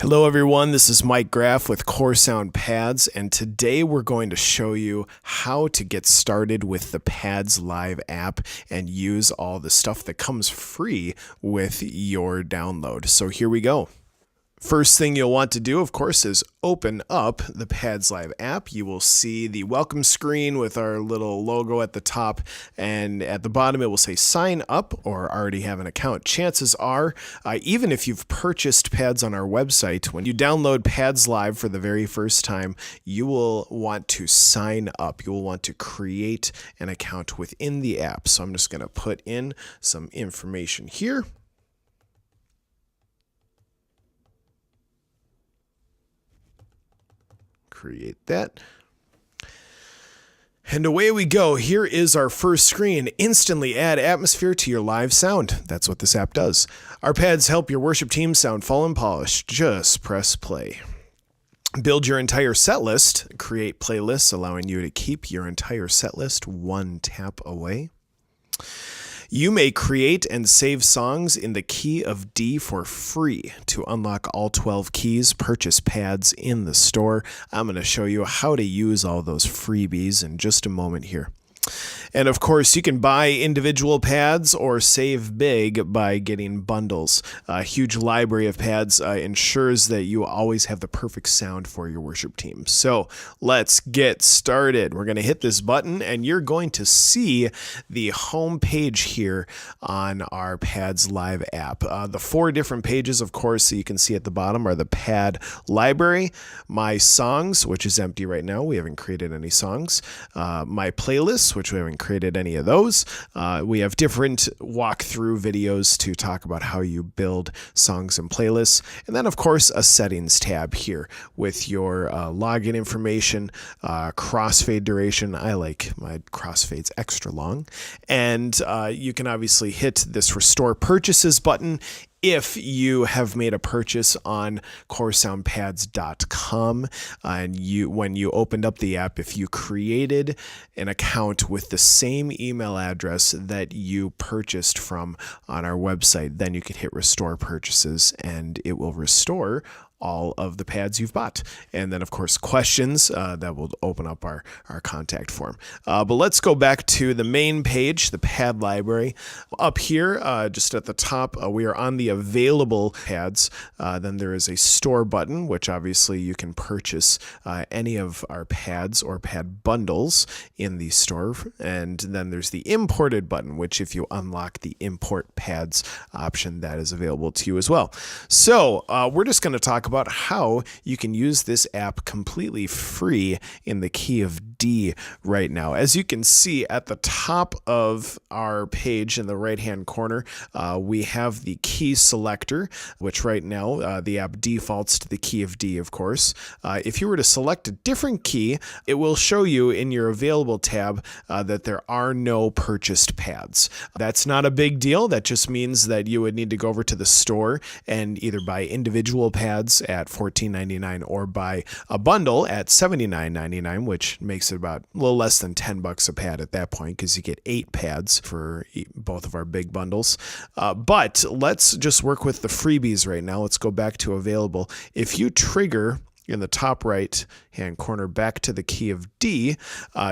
Hello everyone, this is Mike Graff with Core Sound Pads, and today we're going to show you how to get started with the Pads Live app and use all the stuff that comes free with your download. So here we go. First thing you'll want to do, of course, is open up the Pads Live app. You will see the welcome screen with our little logo at the top, and at the bottom it will say sign up or already have an account. Chances are, even if you've purchased pads on our website, when you download Pads Live for the very first time, you will want to sign up. You will want to create an account within the app. So I'm just going to put in some information here. Create that. And away we go. Here is our first screen. Instantly add atmosphere to your live sound. That's what this app does. Our pads help your worship team sound full and polished. Just press play. Build your entire set list. Create playlists, allowing you to keep your entire set list one tap away. You may create and save songs in the key of D for free. To unlock all 12 keys, purchase pads in the store. I'm going to show you how to use all those freebies in just a moment here. And of course, you can buy individual pads or save big by getting bundles. A huge library of pads ensures that you always have the perfect sound for your worship team. So let's get started. We're going to hit this button and you're going to see the home page here on our Pads Live app. The 4 different pages, of course, that you can see at the bottom are the pad library, my songs, which is empty right now. We haven't created any songs. My playlists, which we haven't created any of those. We have different walkthrough videos to talk about how you build songs and playlists. And then, of course, a settings tab here with your login information, crossfade duration. I like my crossfades extra long. And you can obviously hit this restore purchases button if you have made a purchase on coresoundpads.com and when you opened up the app, if you created an account with the same email address that you purchased from on our website, then you can hit restore purchases and it will restore all of the pads you've bought. And then, of course, questions that will open up our contact form. But let's go back to the main page, the pad library. Up here, just at the top, we are on the available pads. Then there is a store button, which obviously you can purchase any of our pads or pad bundles in the store. And then there's the imported button, which if you unlock the import pads option, that is available to you as well. So we're just going to talk about how you can use this app completely free in the key of D right now. As you can see at the top of our page in the right hand corner, we have the key selector, which right now the app defaults to the key of D, of course. If you were to select a different key, it will show you in your available tab that there are no purchased pads. That's not a big deal. That just means that you would need to go over to the store and either buy individual pads at $14.99 or buy a bundle at $79.99, which makes it about a little less than $10 a pad at that point because you get 8 pads for both of our big bundles. But let's just work with the freebies right now. Let's go back to available. If you trigger in the top right hand corner back to the key of D,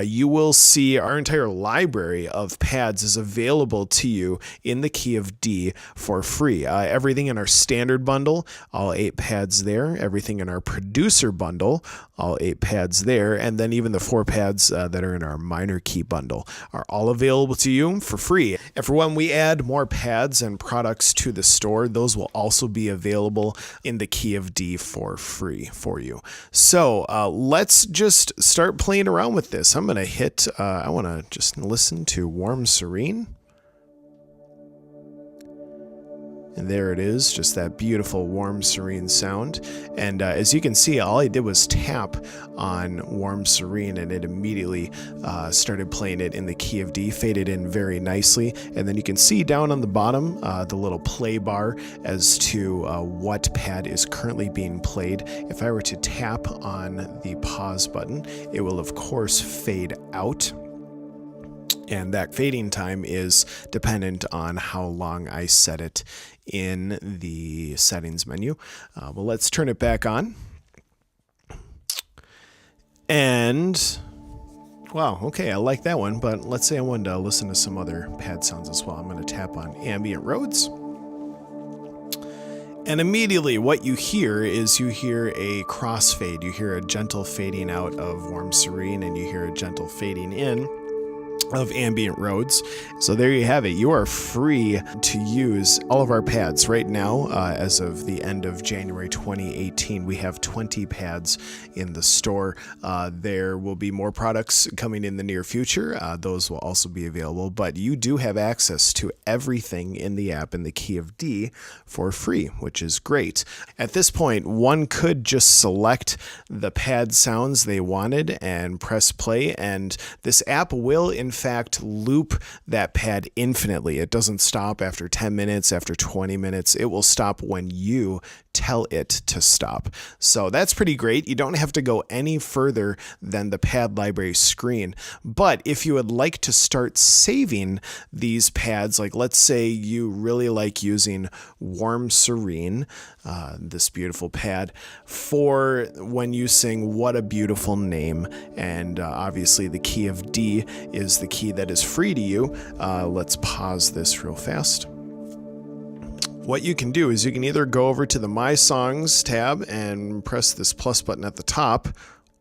you will see our entire library of pads is available to you in the key of D for free. Everything in our standard bundle, all 8 pads there. Everything in our producer bundle, all 8 pads there. And then even the 4 pads that are in our minor key bundle are all available to you for free. And for when we add more pads and products to the store, those will also be available in the key of D for free for you. So let's just start playing around with this. I'm going to hit, I want to just listen to Warm Serene. And there it is, just that beautiful, warm, serene sound. And as you can see, all I did was tap on Warm Serene, and it immediately started playing it in the key of D, faded in very nicely. And then you can see down on the bottom, the little play bar as to what pad is currently being played. If I were to tap on the pause button, it will, of course, fade out. And that fading time is dependent on how long I set it in the settings menu. Well, let's turn it back on. And wow, okay, I like that one, but let's say I wanted to listen to some other pad sounds as well. I'm going to tap on ambient roads. And immediately what you hear is you hear a crossfade. You hear a gentle fading out of Warm Serene, and you hear a gentle fading in of ambient roads. So there you have it. You are free to use all of our pads right now. As of the end of January 2018, we have 20 pads in the store. There will be more products coming in the near future. Those will also be available, but you do have access to everything in the app in the key of D for free, which is great. At this point, one could just select the pad sounds they wanted and press play, and this app will in fact loop that pad infinitely. It doesn't stop after 10 minutes, after 20 minutes. It will stop when you tell it to stop. So that's pretty great. You don't have to go any further than the pad library screen. But if you would like to start saving these pads, like let's say you really like using Warm Serene, this beautiful pad, for when you sing What a Beautiful Name, and obviously the key of D is the key that is free to you. Let's pause this real fast. What you can do is you can either go over to the My Songs tab and press this plus button at the top,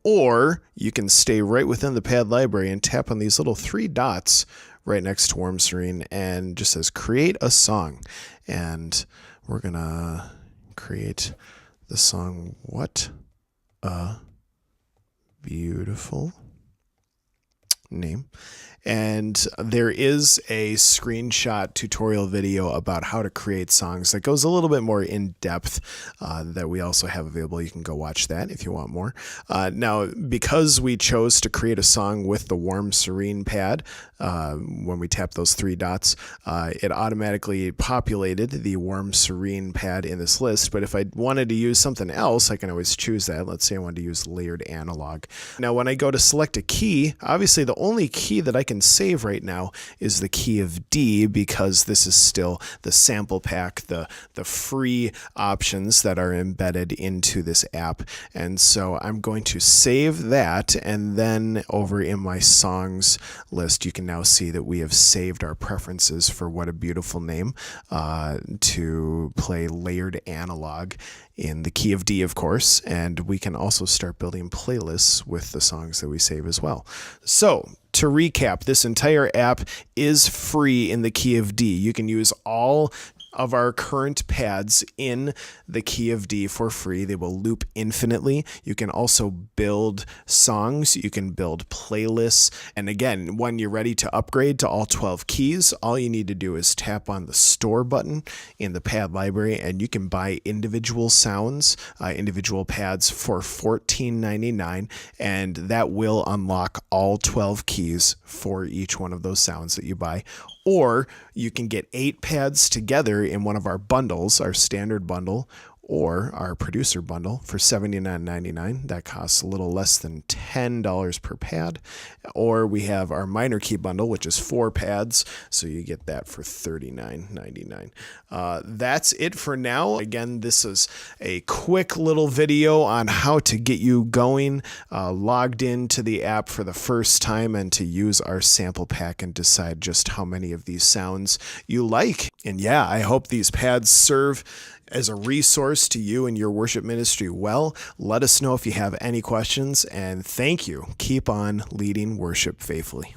or you can stay right within the pad library and tap on these little 3 dots right next to Warm Serene, and just says create a song. And we're gonna create the song What a Beautiful Name. And there is a screenshot tutorial video about how to create songs that goes a little bit more in depth that we also have available. You can go watch that if you want more. Now, because we chose to create a song with the Warm Serene pad, when we tap those 3 dots, it automatically populated the Warm Serene pad in this list. But if I wanted to use something else, I can always choose that. Let's say I wanted to use layered analog. Now, when I go to select a key, obviously the only key that I can save right now is the key of D, because this is still the sample pack, the free options that are embedded into this app. And so I'm going to save that, and then over in my songs list, you can now see that we have saved our preferences for What a Beautiful Name to play layered analog in the key of D, of course, and we can also start building playlists with the songs that we save as well. So, to recap, this entire app is free in the key of D. You can use all of our current pads in the key of D for free. They will loop infinitely. You can also build songs. You can build playlists. And again, when you're ready to upgrade to all 12 keys, all you need to do is tap on the store button in the pad library, and you can buy individual sounds, individual pads for $14.99, and that will unlock all 12 keys for each one of those sounds that you buy. Or you can get 8 pads together in one of our bundles, our standard bundle or our producer bundle for $79.99. That costs a little less than $10 per pad. Or we have our minor key bundle, which is 4 pads, so you get that for $39.99. That's it for now. Again, this is a quick little video on how to get you going, logged into the app for the first time, and to use our sample pack and decide just how many of these sounds you like. And yeah, I hope these pads serve as a resource to you and your worship ministry well. Let us know if you have any questions, and thank you. Keep on leading worship faithfully.